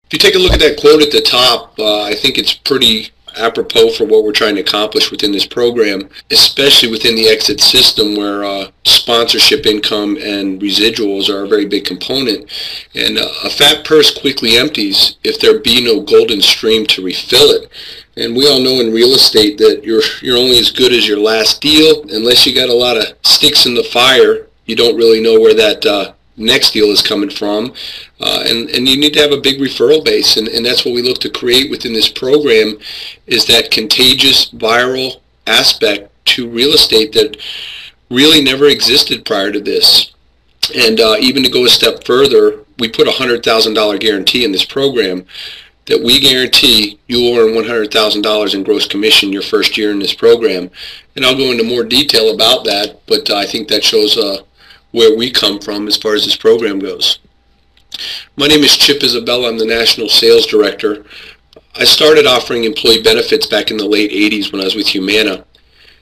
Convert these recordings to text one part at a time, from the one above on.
If you take a look at that quote at the top, I think it's pretty apropos for what we're trying to accomplish within this program, especially within the exit system where sponsorship income and residuals are a very big component. And a fat purse quickly empties if there be no golden stream to refill it. And we all know in real estate that you're only as good as your last deal. Unless you got a lot of sticks in the fire, you don't really know where that next deal is coming from, and you need to have a big referral base, and that's what we look to create within this program, is that contagious viral aspect to real estate that really never existed prior to this. And even to go a step further, we put a $100,000 guarantee in this program that we guarantee you will earn $100,000 in gross commission your first year in this program. And I'll go into more detail about that, but I think that shows where we come from as far as this program goes. My name is Chip Isabella. I'm the National Sales Director. I started offering employee benefits back in the late 80s when I was with Humana.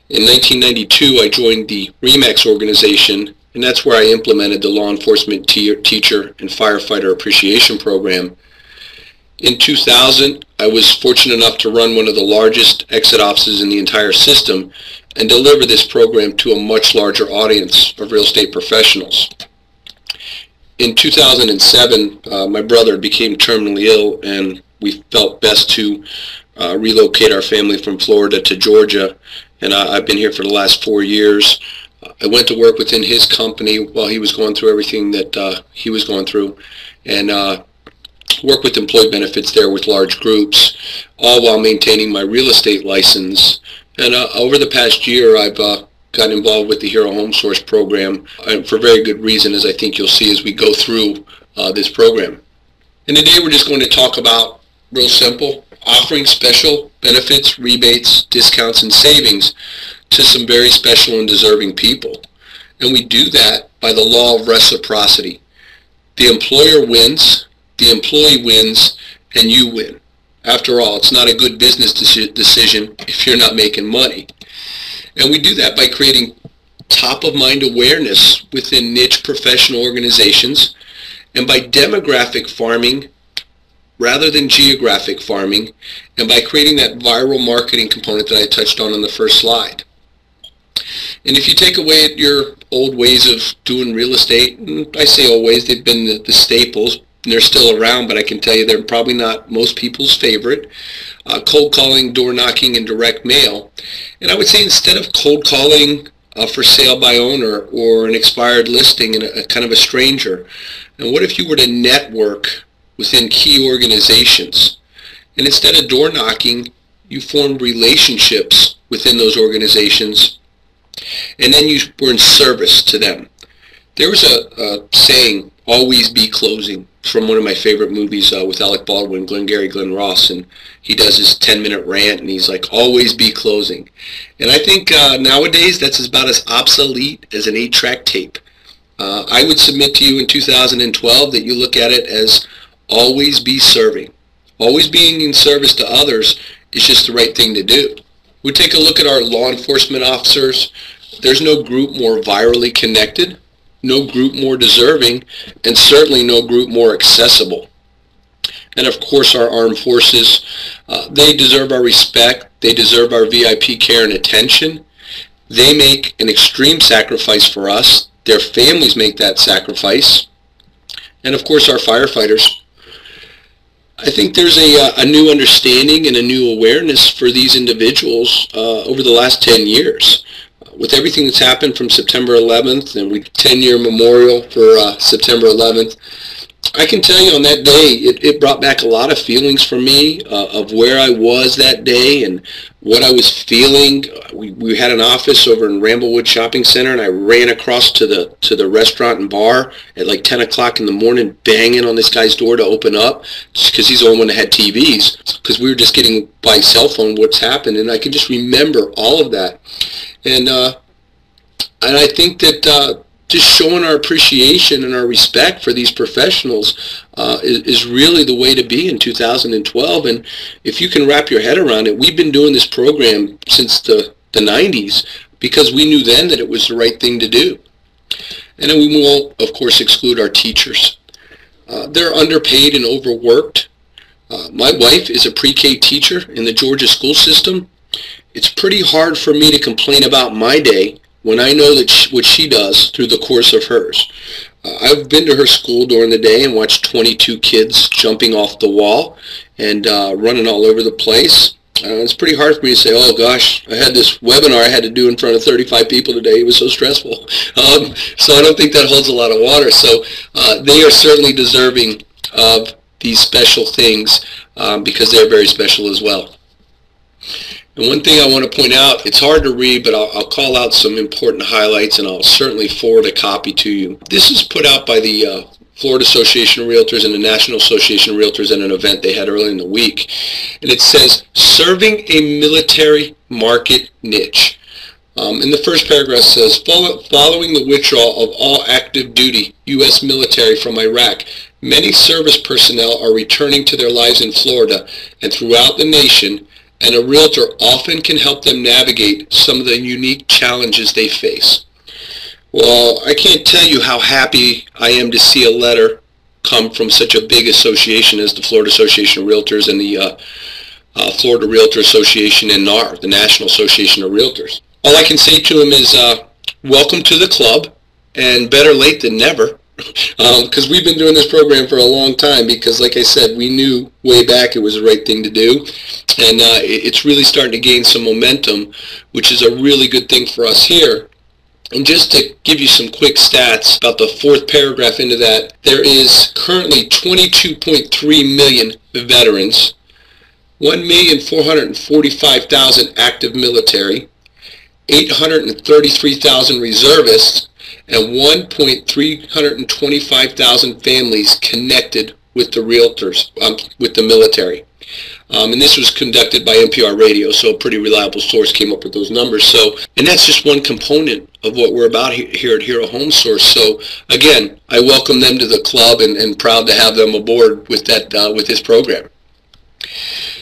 In 1992, I joined the RE/MAX organization, and that's where I implemented the Law Enforcement Teacher and Firefighter Appreciation Program. In 2000, I was fortunate enough to run one of the largest exit offices in the entire system and deliver this program to a much larger audience of real estate professionals. In 2007, my brother became terminally ill, and we felt best to relocate our family from Florida to Georgia, and I've been here for the last 4 years. I went to work within his company while he was going through everything that he was going through, and work with employee benefits there with large groups, all while maintaining my real estate license. And over the past year, I've gotten involved with the Hero Home Source program, and for very good reason, as I think you'll see as we go through this program. And today we're just going to talk about, real simple, offering special benefits, rebates, discounts, and savings to some very special and deserving people. And we do that by the law of reciprocity. The employer wins, the employee wins, and you win. After all, it's not a good business decision if you're not making money. And we do that by creating top-of-mind awareness within niche professional organizations, and by demographic farming rather than geographic farming, and by creating that viral marketing component that I touched on the first slide. And if you take away at your old ways of doing real estate, and I say always, they've been the staples, and they're still around, but I can tell you they're probably not most people's favorite. Cold calling, door knocking, and direct mail. And I would say instead of cold calling for sale by owner or an expired listing and a kind of a stranger, and what if you were to network within key organizations? And instead of door knocking, you formed relationships within those organizations, and then you were in service to them. There was a saying, always be closing, from one of my favorite movies with Alec Baldwin, Glengarry Glen Ross, and he does his 10-minute rant, and he's like, always be closing. And I think nowadays that's about as obsolete as an 8-track tape. I would submit to you in 2012 that you look at it as always be serving. Always being in service to others is just the right thing to do. We take a look at our law enforcement officers. There's no group more virally connected, no group more deserving, and certainly no group more accessible. And of course our armed forces, they deserve our respect, they deserve our VIP care and attention. They make an extreme sacrifice for us, their families make that sacrifice, and of course our firefighters. I think there's a new understanding and a new awareness for these individuals over the last 10 years. With everything that's happened from September 11th, and we 10-year memorial for September 11th, I can tell you on that day, it brought back a lot of feelings for me of where I was that day and what I was feeling. We had an office over in Ramblewood Shopping Center, and I ran across to the restaurant and bar at like 10 o'clock in the morning, banging on this guy's door to open up, because he's the only one that had TVs, because we were just getting by cell phone what's happened, and I can just remember all of that. And I think that just showing our appreciation and our respect for these professionals is really the way to be in 2012. And if you can wrap your head around it, we've been doing this program since the 90s because we knew then that it was the right thing to do. And then we won't, of course, exclude our teachers. They're underpaid and overworked. My wife is a pre-K teacher in the Georgia school system. It's pretty hard for me to complain about my day when I know that what she does through the course of hers. I've been to her school during the day and watched 22 kids jumping off the wall and running all over the place. It's pretty hard for me to say, oh gosh, I had this webinar I had to do in front of 35 people today. It was so stressful. So I don't think that holds a lot of water. So they are certainly deserving of these special things because they're very special as well. And one thing I want to point out, it's hard to read, but I'll call out some important highlights, and I'll certainly forward a copy to you. This is put out by the Florida Association of Realtors and the National Association of Realtors at an event they had early in the week. And it says, serving a military market niche. In the first paragraph says, following the withdrawal of all active duty U.S. military from Iraq, many service personnel are returning to their lives in Florida and throughout the nation, and a realtor often can help them navigate some of the unique challenges they face. Well, I can't tell you how happy I am to see a letter come from such a big association as the Florida Association of Realtors and the Florida Realtor Association and NAR, the National Association of Realtors. All I can say to them is welcome to the club, and better late than never. Because we've been doing this program for a long time, because like I said, we knew way back it was the right thing to do, and it's really starting to gain some momentum, which is a really good thing for us here. And just to give you some quick stats about the fourth paragraph into that, there is currently 22.3 million veterans, 1,445,000 active military, 833,000 reservists, and 1,325,000 families connected with the realtors, with the military. And this was conducted by NPR Radio, so a pretty reliable source came up with those numbers. So, and that's just one component of what we're about here at Hero Home Source. So again, I welcome them to the club and proud to have them aboard with that with this program.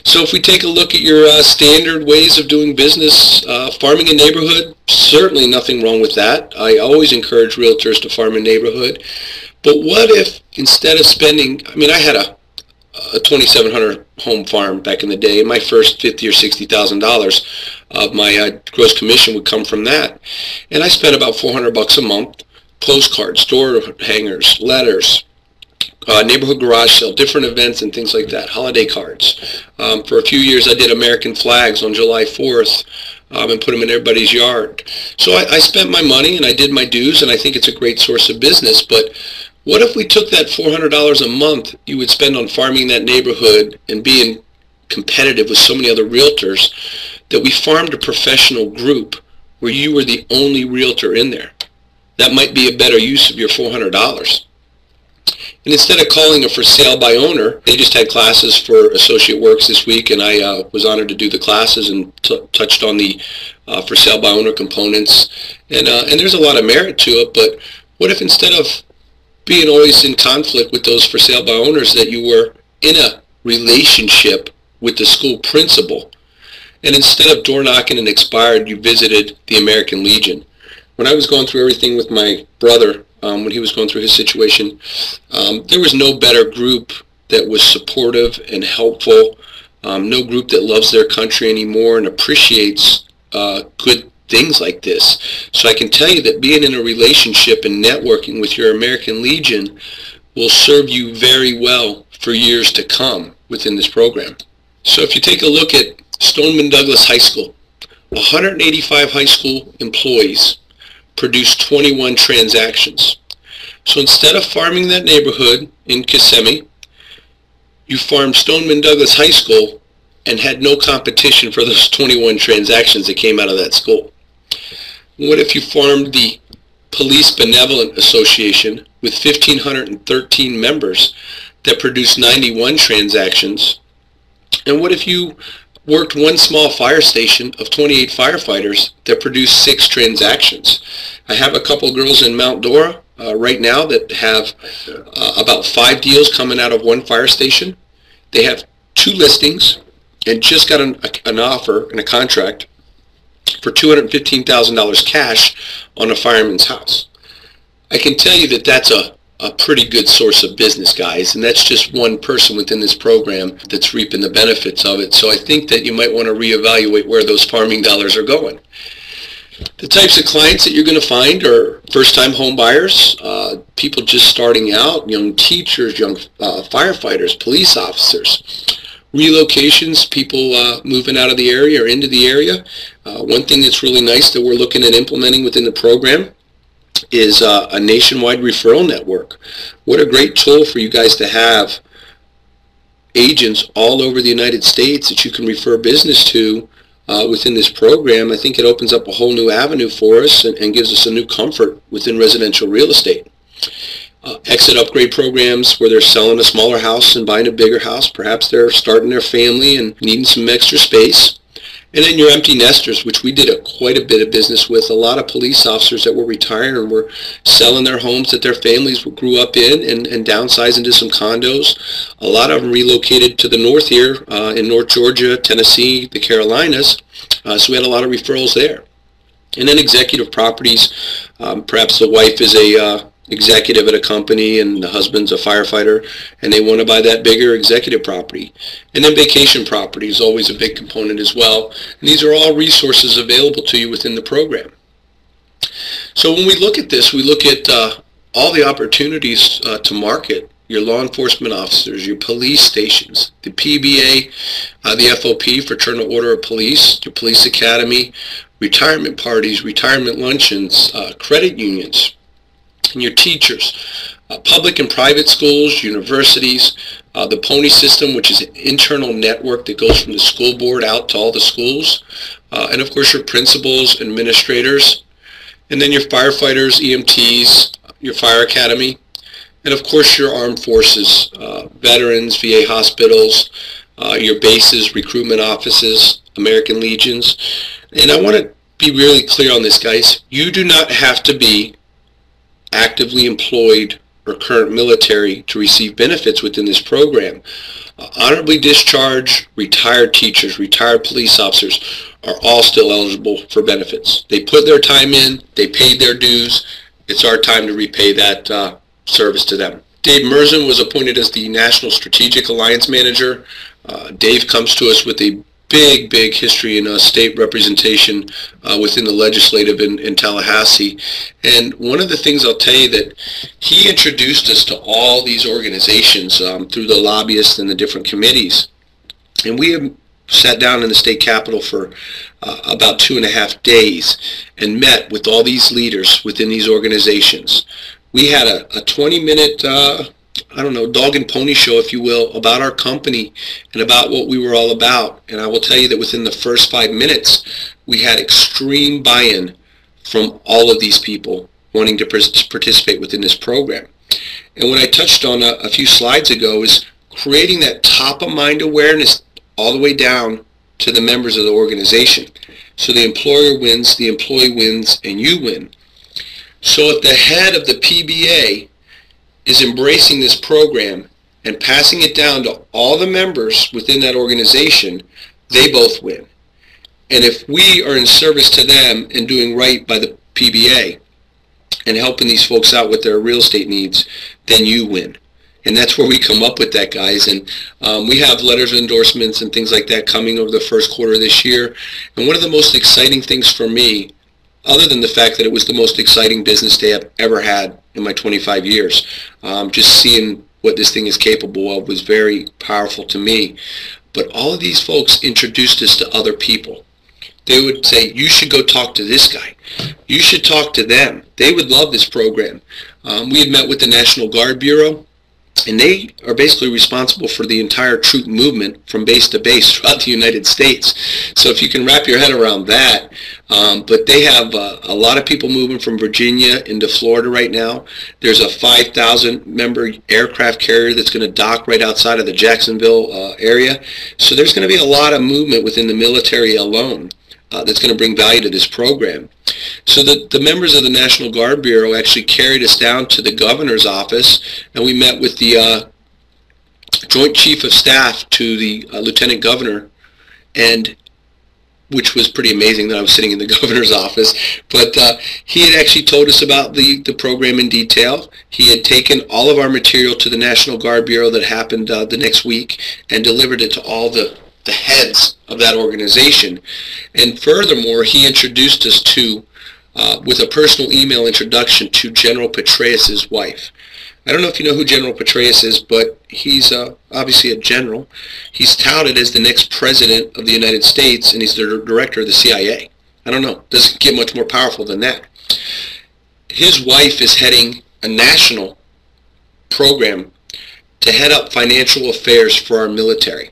So if we take a look at your standard ways of doing business, farming a neighborhood, certainly nothing wrong with that. I always encourage realtors to farm a neighborhood. But what if instead of spending, I had a 2,700 home farm back in the day, and my first $50,000 or $60,000 of my gross commission would come from that. And I spent about $400 a month, postcards, door hangers, letters, neighborhood garage sale, different events and things like that, holiday cards. For a few years I did American flags on July 4th and put them in everybody's yard. So I spent my money and I did my dues, and I think it's a great source of business. But what if we took that $400 a month you would spend on farming that neighborhood and being competitive with so many other realtors, that we farmed a professional group where you were the only realtor in there? That might be a better use of your $400. And instead of calling a for sale by owner, they just had classes for Associate Works this week, and I was honored to do the classes and touched on the for sale by owner components. And there's a lot of merit to it, but what if instead of being always in conflict with those for sale by owners, that you were in a relationship with the school principal, and instead of door knocking and expired, you visited the American Legion? When I was going through everything with my brother, when he was going through his situation, there was no better group that was supportive and helpful, no group that loves their country anymore and appreciates good things like this. So I can tell you that being in a relationship and networking with your American Legion will serve you very well for years to come within this program. So if you take a look at Stoneman Douglas High School, 185 high school employees produced 21 transactions. So instead of farming that neighborhood in Kissimmee, you farmed Stoneman Douglas High School and had no competition for those 21 transactions that came out of that school. What if you farmed the Police Benevolent Association with 1,513 members that produced 91 transactions? And what if you worked one small fire station of 28 firefighters that produced 6 transactions? I have a couple girls in Mount Dora right now that have about 5 deals coming out of one fire station. They have 2 listings and just got an offer and a contract for $215,000 cash on a fireman's house. I can tell you that that's a a pretty good source of business, guys, and that's just one person within this program that's reaping the benefits of it. So I think that you might want to reevaluate where those farming dollars are going. The types of clients that you're going to find are first-time home buyers, people just starting out, young teachers, young firefighters, police officers. Relocations, people moving out of the area or into the area. One thing that's really nice that we're looking at implementing within the program is a nationwide referral network. What a great tool for you guys to have agents all over the United States that you can refer business to within this program. I think it opens up a whole new avenue for us and gives us a new comfort within residential real estate. Exit upgrade programs where they're selling a smaller house and buying a bigger house. Perhaps they're starting their family and needing some extra space. And then your empty nesters, which we did quite a bit of business with. A lot of police officers that were retiring and were selling their homes that their families grew up in and downsized into some condos. A lot of them relocated to the north here in North Georgia, Tennessee, the Carolinas. So we had a lot of referrals there. And then executive properties. Perhaps the wife is a executive at a company and the husband's a firefighter and they want to buy that bigger executive property. And then vacation property is always a big component as well. And these are all resources available to you within the program. So when we look at this, we look at all the opportunities to market your law enforcement officers, your police stations, the PBA, the FOP, Fraternal Order of Police, your police academy, retirement parties, retirement luncheons, credit unions, and your teachers, public and private schools, universities, the PONY system, which is an internal network that goes from the school board out to all the schools, and of course your principals, administrators, and then your firefighters, EMTs, your fire academy, and of course your armed forces, veterans, VA hospitals, your bases, recruitment offices, American Legions. And I want to be really clear on this, guys. You do not have to be actively employed or current military to receive benefits within this program. Honorably discharged, retired teachers, retired police officers are all still eligible for benefits. They put their time in, they paid their dues. It's our time to repay that service to them. Dave Merzen was appointed as the National Strategic Alliance Manager. Dave comes to us with a big history in state representation within the legislative in Tallahassee. And one of the things I'll tell you that he introduced us to all these organizations through the lobbyists and the different committees. And we have sat down in the state capitol for about 2.5 days and met with all these leaders within these organizations. We had a 20-minute dog and pony show, if you will, about our company and about what we were all about. And I will tell you that within the first 5 minutes, we had extreme buy-in from all of these people wanting to participate within this program. And what I touched on a few slides ago is creating that top-of-mind awareness all the way down to the members of the organization. So the employer wins, the employee wins, and you win. So at the head of the PBA is embracing this program and passing it down to all the members within that organization, they both win. And if we are in service to them and doing right by the PBA and helping these folks out with their real estate needs, then you win. And that's where we come up with that, guys. And we have letters of endorsements and things like that coming over the first quarter of this year. And one of the most exciting things for me, other than the fact that it was the most exciting business day I've ever had in my 25 years. Just seeing what this thing is capable of was very powerful to me. But all of these folks introduced us to other people. They would say, you should go talk to this guy. You should talk to them. They would love this program. We had met with the National Guard Bureau, and they are basically responsible for the entire troop movement from base to base throughout the United States. So if you can wrap your head around that, but they have a lot of people moving from Virginia into Florida right now. There's a 5,000 member aircraft carrier that's going to dock right outside of the Jacksonville area. So there's going to be a lot of movement within the military alone that's going to bring value to this program. So the members of the National Guard Bureau actually carried us down to the governor's office, and we met with the Joint Chief of Staff to the Lieutenant Governor, and which was pretty amazing that I was sitting in the governor's office. But he had actually told us about the program in detail. He had taken all of our material to the National Guard Bureau that happened the next week and delivered it to all the heads of that organization. And furthermore, he introduced us to, with a personal email introduction to General Petraeus' wife. I don't know if you know who General Petraeus is, but he's obviously a general. He's touted as the next president of the United States, and he's the director of the CIA. I don't know. Doesn't get much more powerful than that. His wife is heading a national program to head up financial affairs for our military.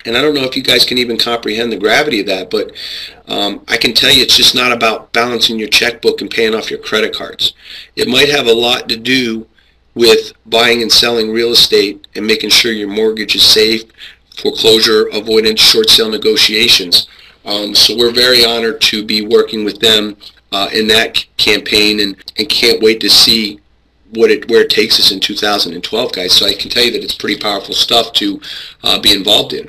And I don't know if you guys can even comprehend the gravity of that, but I can tell you it's just not about balancing your checkbook and paying off your credit cards. It might have a lot to do with buying and selling real estate and making sure your mortgage is safe, foreclosure avoidance, short sale negotiations. So we're very honored to be working with them in that campaign, and can't wait to see where it takes us in 2012, guys. So I can tell you that it's pretty powerful stuff to be involved in.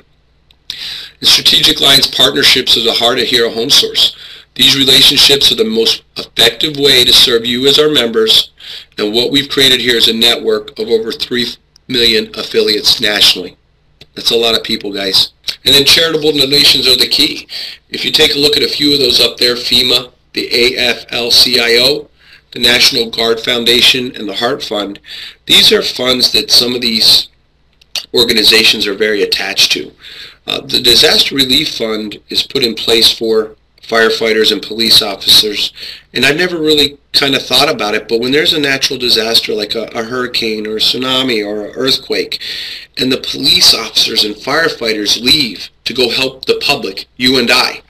The strategic alliance partnerships are the heart of Hero Home Source. These relationships are the most effective way to serve you as our members, and what we've created here is a network of over 3 million affiliates nationally. That's a lot of people, guys. And then charitable donations are the key. If you take a look at a few of those up there, FEMA, the AFL-CIO, the National Guard Foundation, and the Heart Fund, these are funds that some of these organizations are very attached to. The Disaster Relief Fund is put in place for firefighters and police officers, and I've never really kind of thought about it, but when there's a natural disaster like a hurricane or a tsunami or an earthquake, and the police officers and firefighters leave to go help the public, you and I,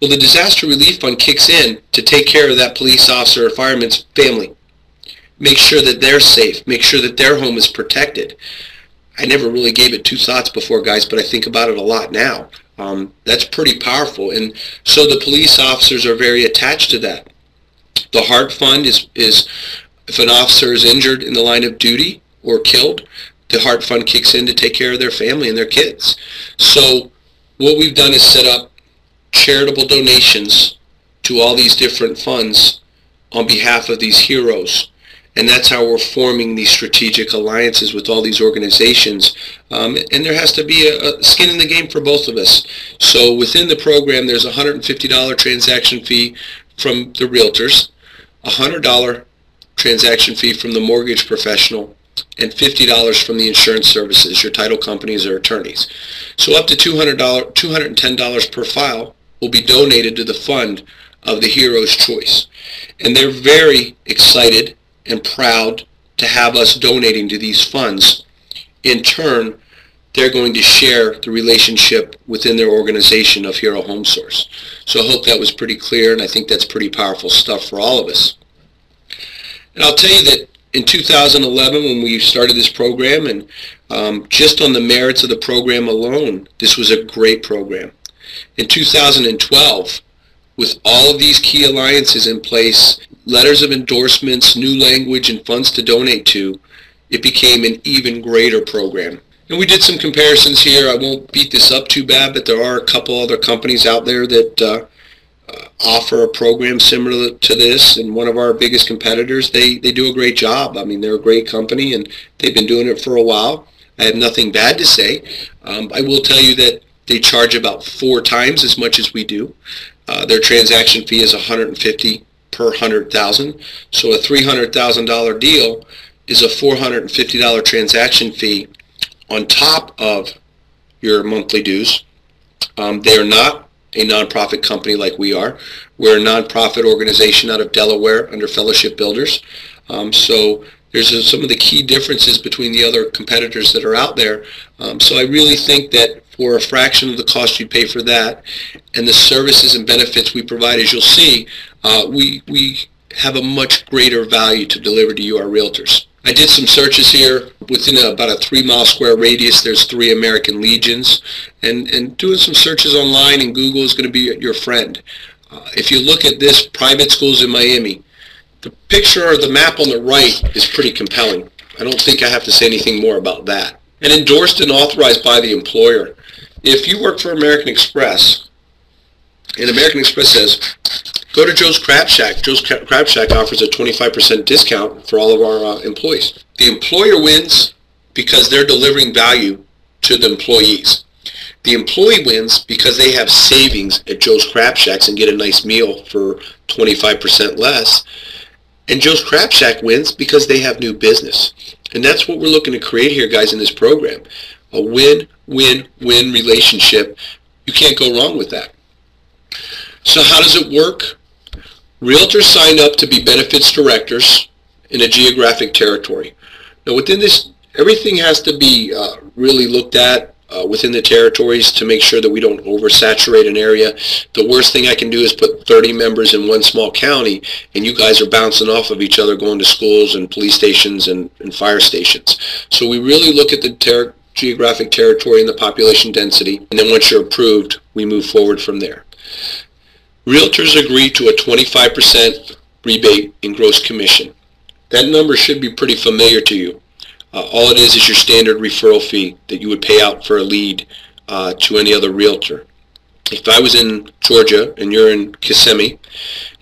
well, the Disaster Relief Fund kicks in to take care of that police officer or fireman's family, make sure that they're safe, make sure that their home is protected. I never really gave it two thoughts before, guys, but I think about it a lot now. That's pretty powerful, and so the police officers are very attached to that. The Heart Fund is if an officer is injured in the line of duty or killed, the Heart Fund kicks in to take care of their family and their kids. So what we've done is set up charitable donations to all these different funds on behalf of these heroes. And that's how we're forming these strategic alliances with all these organizations. And there has to be a skin in the game for both of us. So within the program, there's a $150 transaction fee from the realtors, a $100 transaction fee from the mortgage professional, and $50 from the insurance services, your title companies or attorneys. So up to $210 per file will be donated to the fund of the hero's choice. And they're very excited and proud to have us donating to these funds. In turn, they're going to share the relationship within their organization of Hero Home Source. So I hope that was pretty clear, and I think that's pretty powerful stuff for all of us. And I'll tell you that in 2011, when we started this program, and just on the merits of the program alone, this was a great program. In 2012, with all of these key alliances in place, letters of endorsements, new language, and funds to donate to, it became an even greater program. And we did some comparisons here. I won't beat this up too bad, but there are a couple other companies out there that offer a program similar to this, and one of our biggest competitors, they do a great job. I mean, they're a great company, and they've been doing it for a while. I have nothing bad to say. I will tell you that they charge about 4 times as much as we do. Their transaction fee is $150 per 100,000. So a $300,000 deal is a $450 transaction fee on top of your monthly dues. They are not a nonprofit company like we are. We're a nonprofit organization out of Delaware under Fellowship Builders. So there's some of the key differences between the other competitors that are out there. So I really think that for a fraction of the cost you pay for that, and the services and benefits we provide, as you'll see, we have a much greater value to deliver to you, our realtors. I did some searches here. Within about a 3-mile square radius, there's 3 American Legions, and doing some searches online, and Google is going to be your friend. If you look at this, private schools in Miami, the picture or the map on the right is pretty compelling. I don't think I have to say anything more about that. And endorsed and authorized by the employer. If you work for American Express, And American Express says, go to Joe's Crab Shack. Joe's Crab Shack offers a 25% discount for all of our employees. The employer wins because they're delivering value to the employees. The employee wins because they have savings at Joe's Crab Shacks and get a nice meal for 25% less. And Joe's Crab Shack wins because they have new business. And that's what we're looking to create here, guys, in this program. A win-win-win relationship. You can't go wrong with that. So how does it work? Realtors sign up to be benefits directors in a geographic territory. Now within this, everything has to be really looked at within the territories to make sure that we don't oversaturate an area. The worst thing I can do is put 30 members in one small county and you guys are bouncing off of each other going to schools and police stations and fire stations. So we really look at the geographic territory and the population density, and then once you're approved, we move forward from there. Realtors agree to a 25% rebate in gross commission. That number should be pretty familiar to you. All it is your standard referral fee that you would pay out for a lead to any other realtor. If I was in Georgia and you're in Kissimmee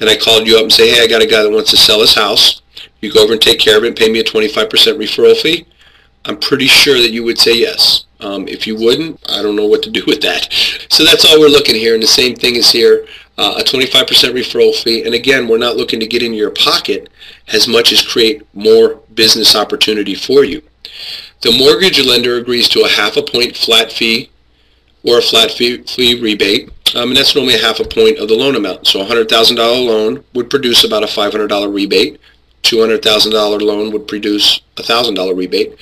and I called you up and say, hey, I got a guy that wants to sell his house, you go over and take care of it and pay me a 25% referral fee, I'm pretty sure that you would say yes. If you wouldn't, I don't know what to do with that. So that's all we're looking here, and the same thing is here, a 25% referral fee. And again, we're not looking to get into your pocket as much as create more business opportunity for you. The mortgage lender agrees to a half a point flat fee or a flat fee rebate, and that's normally a half a point of the loan amount. So a $100,000 loan would produce about a $500 rebate. $200,000 loan would produce a $1,000 rebate.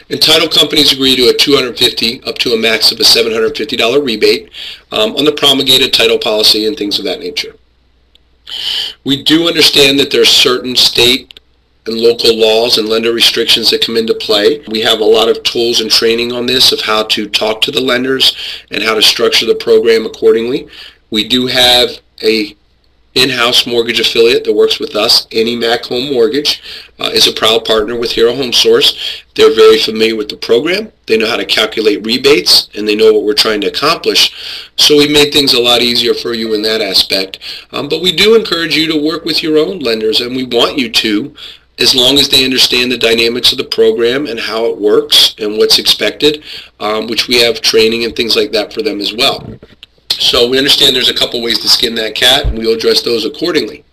And title companies agree to a $250 up to a max of a $750 rebate on the promulgated title policy and things of that nature. We do understand that there are certain state and local laws and lender restrictions that come into play. We have a lot of tools and training on this of how to talk to the lenders and how to structure the program accordingly. We do have a in-house mortgage affiliate that works with us. AnyMac Home Mortgage is a proud partner with Hero Home Source. They're very familiar with the program. They know how to calculate rebates, and they know what we're trying to accomplish. So we made things a lot easier for you in that aspect. But we do encourage you to work with your own lenders, and we want you to, as long as they understand the dynamics of the program and how it works and what's expected, which we have training and things like that for them as well. So we understand there's a couple ways to skin that cat, and we'll address those accordingly.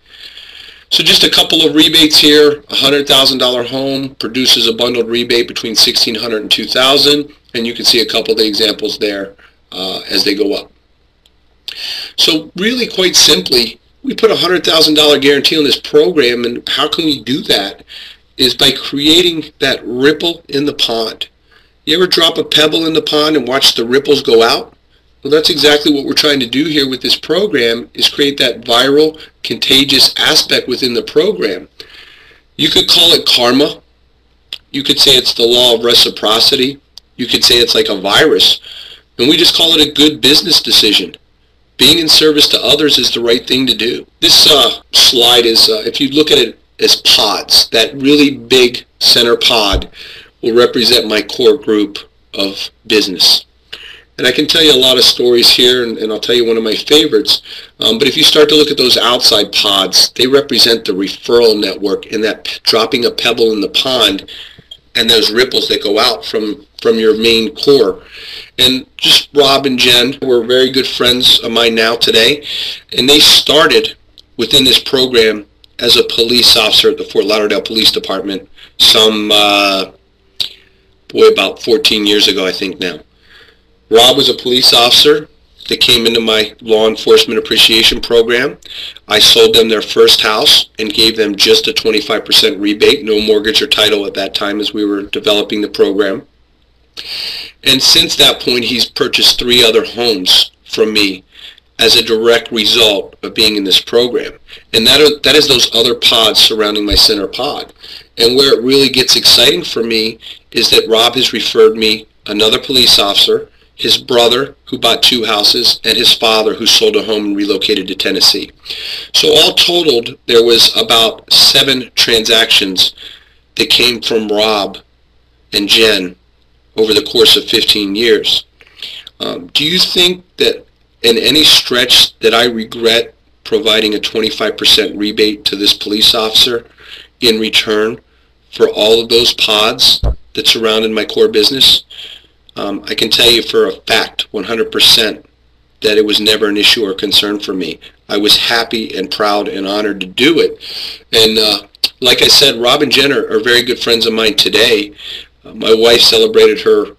So just a couple of rebates here. A $100,000 home produces a bundled rebate between $1,600 and $2,000, and you can see a couple of the examples there as they go up. So really, quite simply, we put a $100,000 guarantee on this program, and how can we do that is by creating that ripple in the pond. You ever drop a pebble in the pond and watch the ripples go out? Well, that's exactly what we're trying to do here with this program, is create that viral, contagious aspect within the program. You could call it karma. You could say it's the law of reciprocity. You could say it's like a virus. And we just call it a good business decision. Being in service to others is the right thing to do. This slide is, if you look at it as pods, that really big center pod will represent my core group of business. And I can tell you a lot of stories here, and I'll tell you one of my favorites. But if you start to look at those outside pods, they represent the referral network and that dropping a pebble in the pond and those ripples that go out from your main core. And just Rob and Jen were very good friends of mine now today, and they started within this program as a police officer at the Fort Lauderdale Police Department some, about 14 years ago, I think now. Rob was a police officer that came into my law enforcement appreciation program. I sold them their first house and gave them just a 25% rebate, no mortgage or title at that time as we were developing the program. And since that point, he's purchased 3 other homes from me as a direct result of being in this program. And that is those other pods surrounding my center pod. And where it really gets exciting for me is that Rob has referred me another police officer, his brother, who bought 2 houses, and his father, who sold a home and relocated to Tennessee. So all totaled, there was about 7 transactions that came from Rob and Jen over the course of 15 years. Do you think that in any stretch that I regret providing a 25% rebate to this police officer in return for all of those pods that surrounded my core business, I can tell you for a fact, 100%, that it was never an issue or concern for me. I was happy and proud and honored to do it. And like I said, Rob and Jen are very good friends of mine today. My wife celebrated her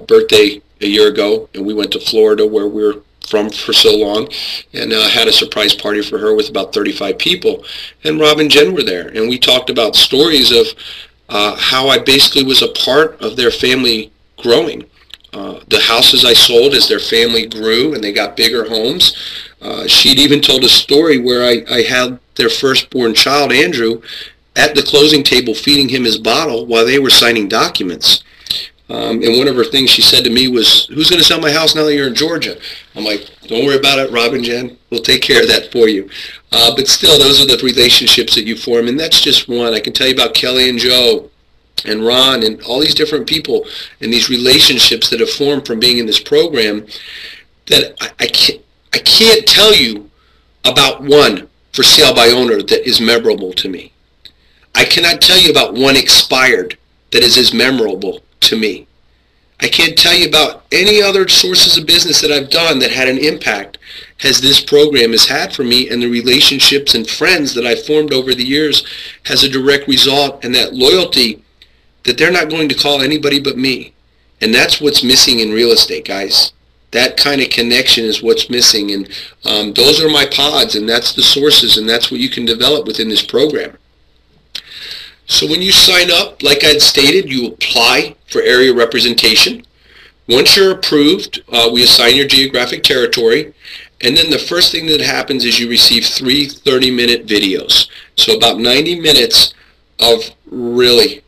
birthday a year ago, and we went to Florida, where we were from for so long, and had a surprise party for her with about 35 people. And Rob and Jen were there, and we talked about stories of how I basically was a part of their family growing. The houses I sold as their family grew and they got bigger homes. She'd even told a story where I had their firstborn child, Andrew, at the closing table feeding him his bottle while they were signing documents. And one of her things she said to me was, "Who's going to sell my house now that you're in Georgia?" I'm like, "Don't worry about it, Rob and Jen. We'll take care of that for you." But still, those are the relationships that you form, and that's just one. I can tell you about Kelly and Joe and Ron and all these different people and these relationships that have formed from being in this program that I can't tell you about one for sale by owner that is memorable to me. I cannot tell you about one expired that is as memorable to me. I can't tell you about any other sources of business that I've done that had an impact as this program has had for me, and the relationships and friends that I've formed over the years has a direct result, and that loyalty that they're not going to call anybody but me. And that's what's missing in real estate, guys. That kind of connection is what's missing, and those are my pods, and that's the sources, and that's what you can develop within this program. So when you sign up, like I'd stated, you apply for area representation. Once you're approved, we assign your geographic territory, and then the first thing that happens is you receive 3 30-minute videos. So about 90 minutes of really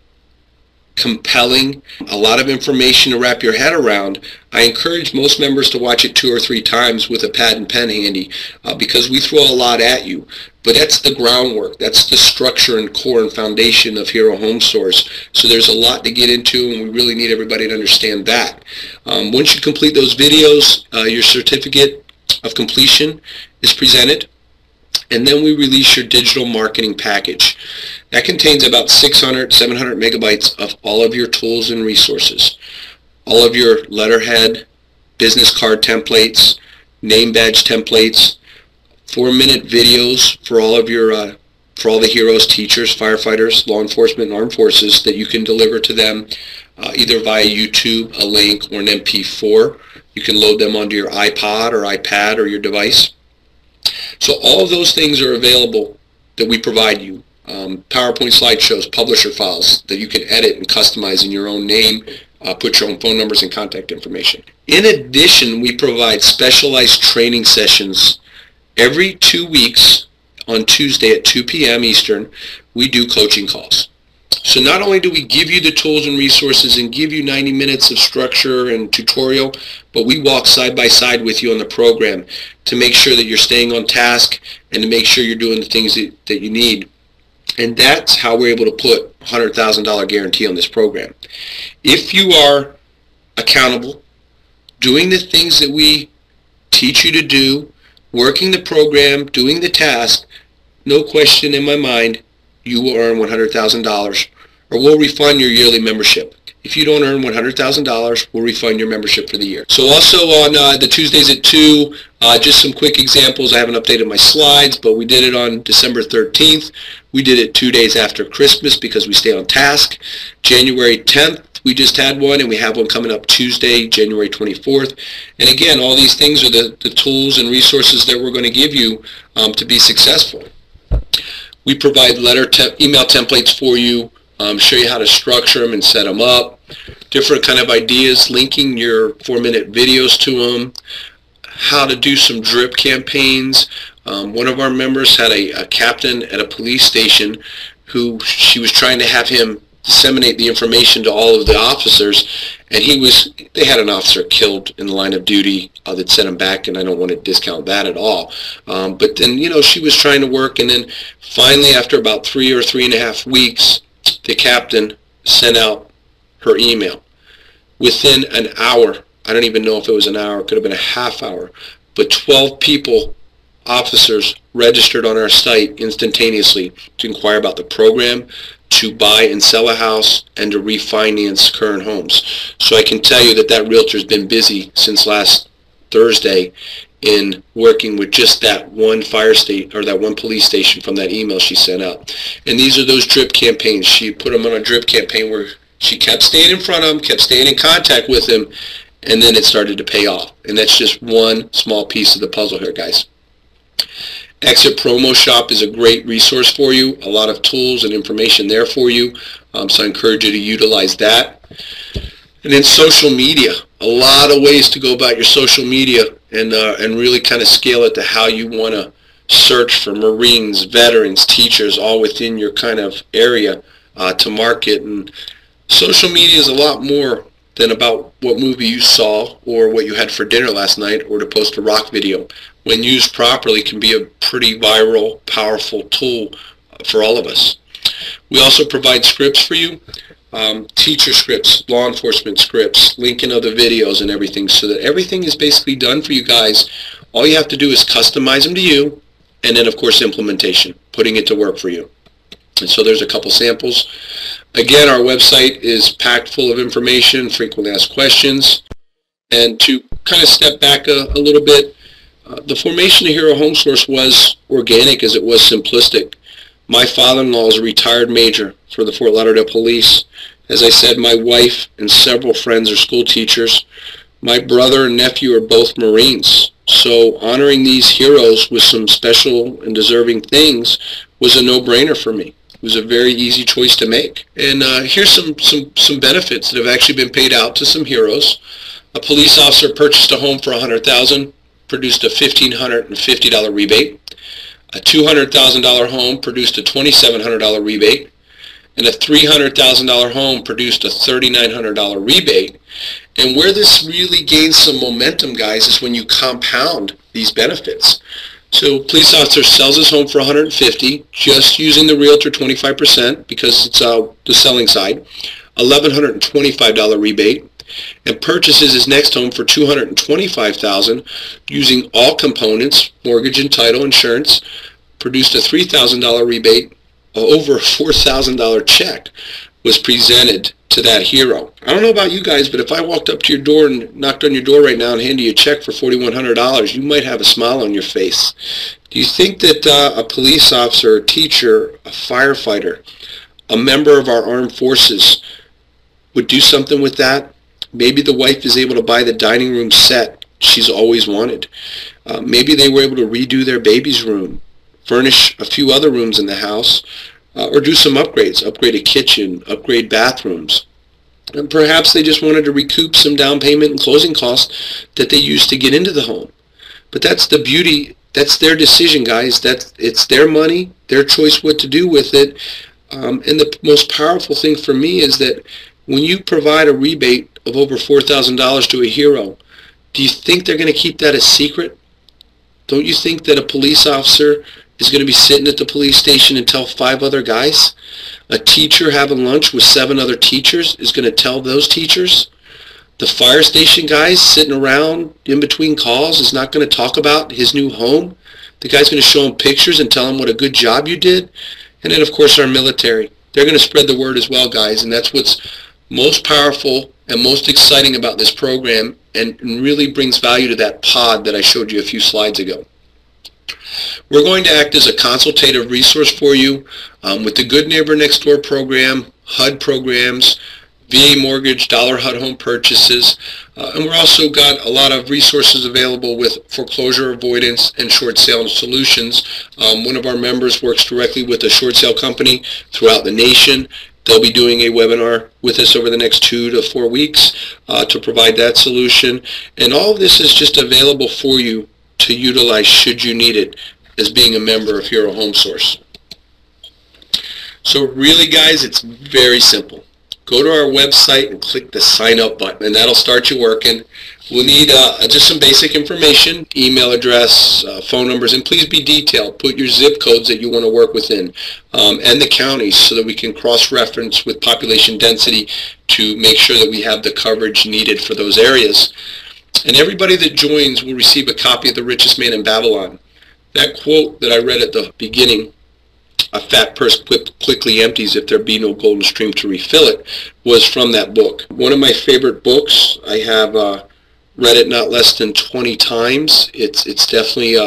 compelling, a lot of information to wrap your head around. I encourage most members to watch it 2 or 3 times with a pad and pen handy because we throw a lot at you. But that's the groundwork. That's the structure and core and foundation of Hero Home Source. So there's a lot to get into, and we really need everybody to understand that. Once you complete those videos, your certificate of completion is presented, and then we release your digital marketing package. That contains about 600, 700 megabytes of all of your tools and resources, all of your letterhead, business card templates, name badge templates, 4-minute videos for all of your for all the heroes, teachers, firefighters, law enforcement, and armed forces that you can deliver to them either via YouTube, a link, or an MP4. You can load them onto your iPod or iPad or your device. So all of those things are available that we provide you. PowerPoint slideshows, publisher files that you can edit and customize in your own name, put your own phone numbers and contact information. In addition, we provide specialized training sessions every 2 weeks. On Tuesday at 2 p.m. Eastern, we do coaching calls. So not only do we give you the tools and resources and give you 90 minutes of structure and tutorial, but we walk side by side with you on the program to make sure that you're staying on task and to make sure you're doing the things that you need. And that's how we're able to put a $100,000 guarantee on this program. If you are accountable, doing the things that we teach you to do, working the program, doing the task, no question in my mind, you will earn $100,000, or we'll refund your yearly membership. If you don't earn $100,000, we'll refund your membership for the year. So also on the Tuesdays at 2, just some quick examples. I haven't updated my slides, but we did it on December 13th. We did it 2 days after Christmas because we stay on task. January 10th, we just had one, and we have one coming up Tuesday, January 24th. And again, all these things are the tools and resources that we're going to give you to be successful. We provide email templates for you, show you how to structure them and set them up, different kind of ideas, linking your 4-minute videos to them, how to do some drip campaigns. One of our members had a captain at a police station who she was trying to have him disseminate the information to all of the officers, and they had an officer killed in the line of duty that sent him back, and I don't want to discount that at all. But then, she was trying to work, and then finally, after about 3 or 3.5 weeks, the captain sent out her email. Within an hour, I don't even know if it was an hour, it could have been a half hour, but 12 people, officers, registered on our site instantaneously to inquire about the program, to buy and sell a house, and to refinance current homes. So I can tell you that that realtor's been busy since last Thursday in working with just that one fire state or that one police station from that email she sent out. And these are those drip campaigns. She put them on a drip campaign where she kept staying in front of them, kept staying in contact with them, and then it started to pay off. And that's just one small piece of the puzzle here, guys. Exit Promo Shop is a great resource for you. A lot of tools and information there for you. So I encourage you to utilize that. And then social media. A lot of ways to go about your social media and really kind of scale it to how you want to search for Marines, veterans, teachers, all within your kind of area to market. And social media is a lot more than about what movie you saw or what you had for dinner last night or to post a rock video. When used properly, can be a pretty viral, powerful tool for all of us. We also provide scripts for you, teacher scripts, law enforcement scripts, linking other videos and everything, so that everything is basically done for you guys. All you have to do is customize them to you, and then of course implementation, putting it to work for you. And so there's a couple samples. Again, our website is packed full of information, frequently asked questions. And to kind of step back a little bit, the formation of Hero Home Source was organic as it was simplistic. My father-in-law is a retired major for the Fort Lauderdale Police. As I said, my wife and several friends are school teachers. My brother and nephew are both Marines. So honoring these heroes with some special and deserving things was a no-brainer for me. It was a very easy choice to make. And here's some benefits that have actually been paid out to some heroes. A police officer purchased a home for $100,000, produced a $1,550 rebate. A $200,000 home produced a $2,700 rebate. And a $300,000 home produced a $3,900 rebate. And where this really gains some momentum, guys, is when you compound these benefits. So police officer sells his home for $150,000, just using the realtor 25% because it's the selling side, $1,125 rebate, and purchases his next home for $225,000 using all components, mortgage and title, insurance, produced a $3,000 rebate. Over a $4,000 check was presented to that hero. I don't know about you guys, but if I walked up to your door and knocked on your door right now and handed you a check for $4,100, you might have a smile on your face. Do you think that a police officer, a teacher, a firefighter, a member of our armed forces would do something with that? Maybe the wife is able to buy the dining room set she's always wanted. Maybe they were able to redo their baby's room, furnish a few other rooms in the house, or do some upgrades, upgrade a kitchen, upgrade bathrooms. And perhaps they just wanted to recoup some down payment and closing costs that they used to get into the home. But that's the beauty. That's their decision, guys. It's their money, their choice what to do with it. And the most powerful thing for me is that when you provide a rebate of over $4,000 to a hero, do you think they're going to keep that a secret? Don't you think that a police officer is going to be sitting at the police station and tell 5 other guys? A teacher having lunch with 7 other teachers is going to tell those teachers? The fire station guys sitting around in between calls is not going to talk about his new home? The guy's going to show him pictures and tell him what a good job you did? And then, of course, our military. They're going to spread the word as well, guys, and that's what's most powerful and most exciting about this program and really brings value to that pod that I showed you a few slides ago. We're going to act as a consultative resource for you with the Good Neighbor Next Door program, HUD programs, VA mortgage, dollar HUD home purchases, and we're also got a lot of resources available with foreclosure avoidance and short sale solutions. One of our members works directly with a short sale company throughout the nation. They'll be doing a webinar with us over the next 2 to 4 weeks to provide that solution. And all of this is just available for you to utilize should you need it as being a member of Hero Home Source. So really, guys, it's very simple. Go to our website and click the sign up button, and that'll start you working. We'll need just some basic information, email address, phone numbers, and please be detailed. Put your zip codes that you want to work within and the counties so that we can cross-reference with population density to make sure that we have the coverage needed for those areas. And everybody that joins will receive a copy of The Richest Man in Babylon. That quote that I read at the beginning, "A fat purse quickly empties if there be no golden stream to refill it," was from that book. One of my favorite books. I have read it not less than 20 times. It's definitely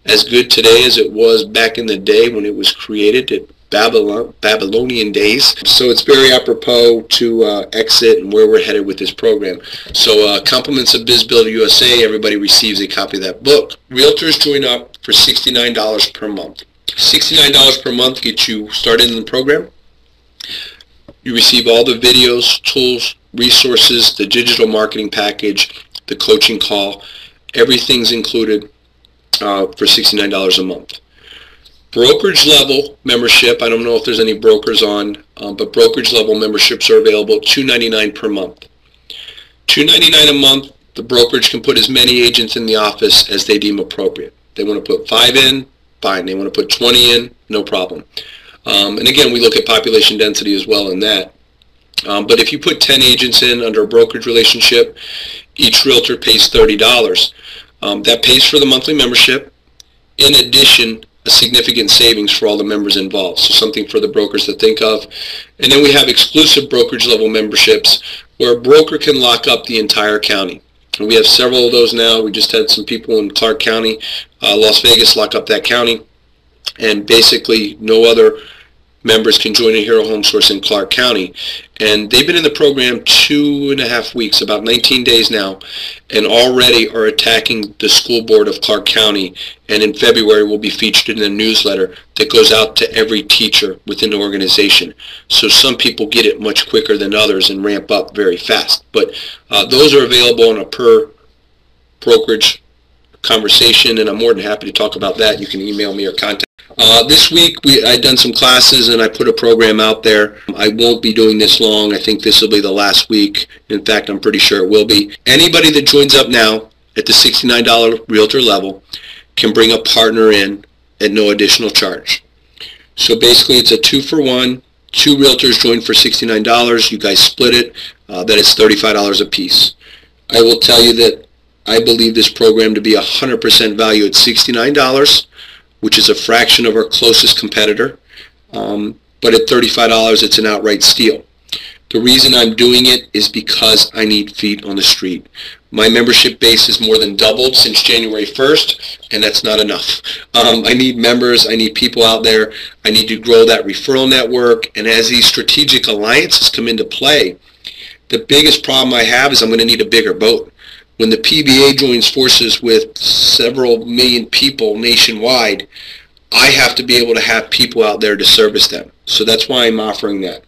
as good today as it was back in the day when it was created at Babylonian days. So it's very apropos to Exit and where we're headed with this program. So compliments of BizBuilder USA, everybody receives a copy of that book. Realtors join up for $69 per month. $69 per month gets you started in the program. You receive all the videos, tools, resources, the digital marketing package, the coaching call. Everything's included for $69 a month. Brokerage level membership, I don't know if there's any brokers on, but brokerage level memberships are available at $299 per month. $299 a month, the brokerage can put as many agents in the office as they deem appropriate. They want to put 5 in, fine. They want to put 20 in, no problem. And again, we look at population density as well in that. But if you put 10 agents in under a brokerage relationship, each realtor pays $30. That pays for the monthly membership. In addition, a significant savings for all the members involved. So something for the brokers to think of. And then we have exclusive brokerage level memberships where a broker can lock up the entire county. And we have several of those now. We just had some people in Clark County, Las Vegas, lock up that county. And basically no other members can join a Hero Home Source in Clark County. And they've been in the program 2.5 weeks, about 19 days now, and already are attacking the school board of Clark County. And in February will be featured in a newsletter that goes out to every teacher within the organization. So some people get it much quicker than others and ramp up very fast. But those are available on a per brokerage conversation, and I'm more than happy to talk about that. You can email me or contact. This week I've done some classes and I put a program out there. I won't be doing this long. I think this will be the last week. In fact, I'm pretty sure it will be. Anybody that joins up now at the $69 realtor level can bring a partner in at no additional charge. So basically it's a 2-for-1. 2 realtors join for $69. You guys split it. That is $35 a piece. I will tell you that I believe this program to be 100% value at $69. Which is a fraction of our closest competitor. But at $35, it's an outright steal. The reason I'm doing it is because I need feet on the street. My membership base has more than doubled since January 1st, and that's not enough. I need members. I need people out there. I need to grow that referral network. And as these strategic alliances come into play, the biggest problem I have is I'm going to need a bigger boat. When the PBA joins forces with several million people nationwide, I have to be able to have people out there to service them. So that's why I'm offering that.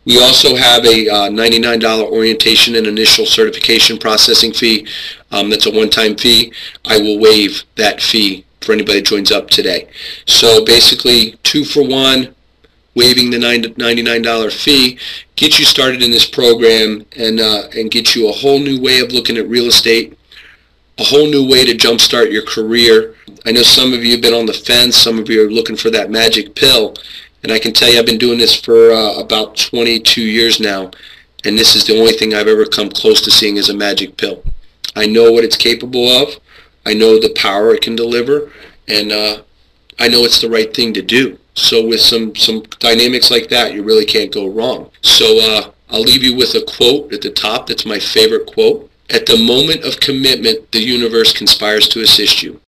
We also have a $99 orientation and initial certification processing fee. That's a one-time fee. I will waive that fee for anybody that joins up today. So basically 2-for-1. Waiving the $99 fee, get you started in this program and get you a whole new way of looking at real estate, a whole new way to jumpstart your career. I know some of you have been on the fence, some of you are looking for that magic pill, and I can tell you I've been doing this for about 22 years now, and this is the only thing I've ever come close to seeing as a magic pill. I know what it's capable of, I know the power it can deliver, and I know it's the right thing to do. So with some dynamics like that, you really can't go wrong. So I'll leave you with a quote at the top. That's my favorite quote. At the moment of commitment, the universe conspires to assist you.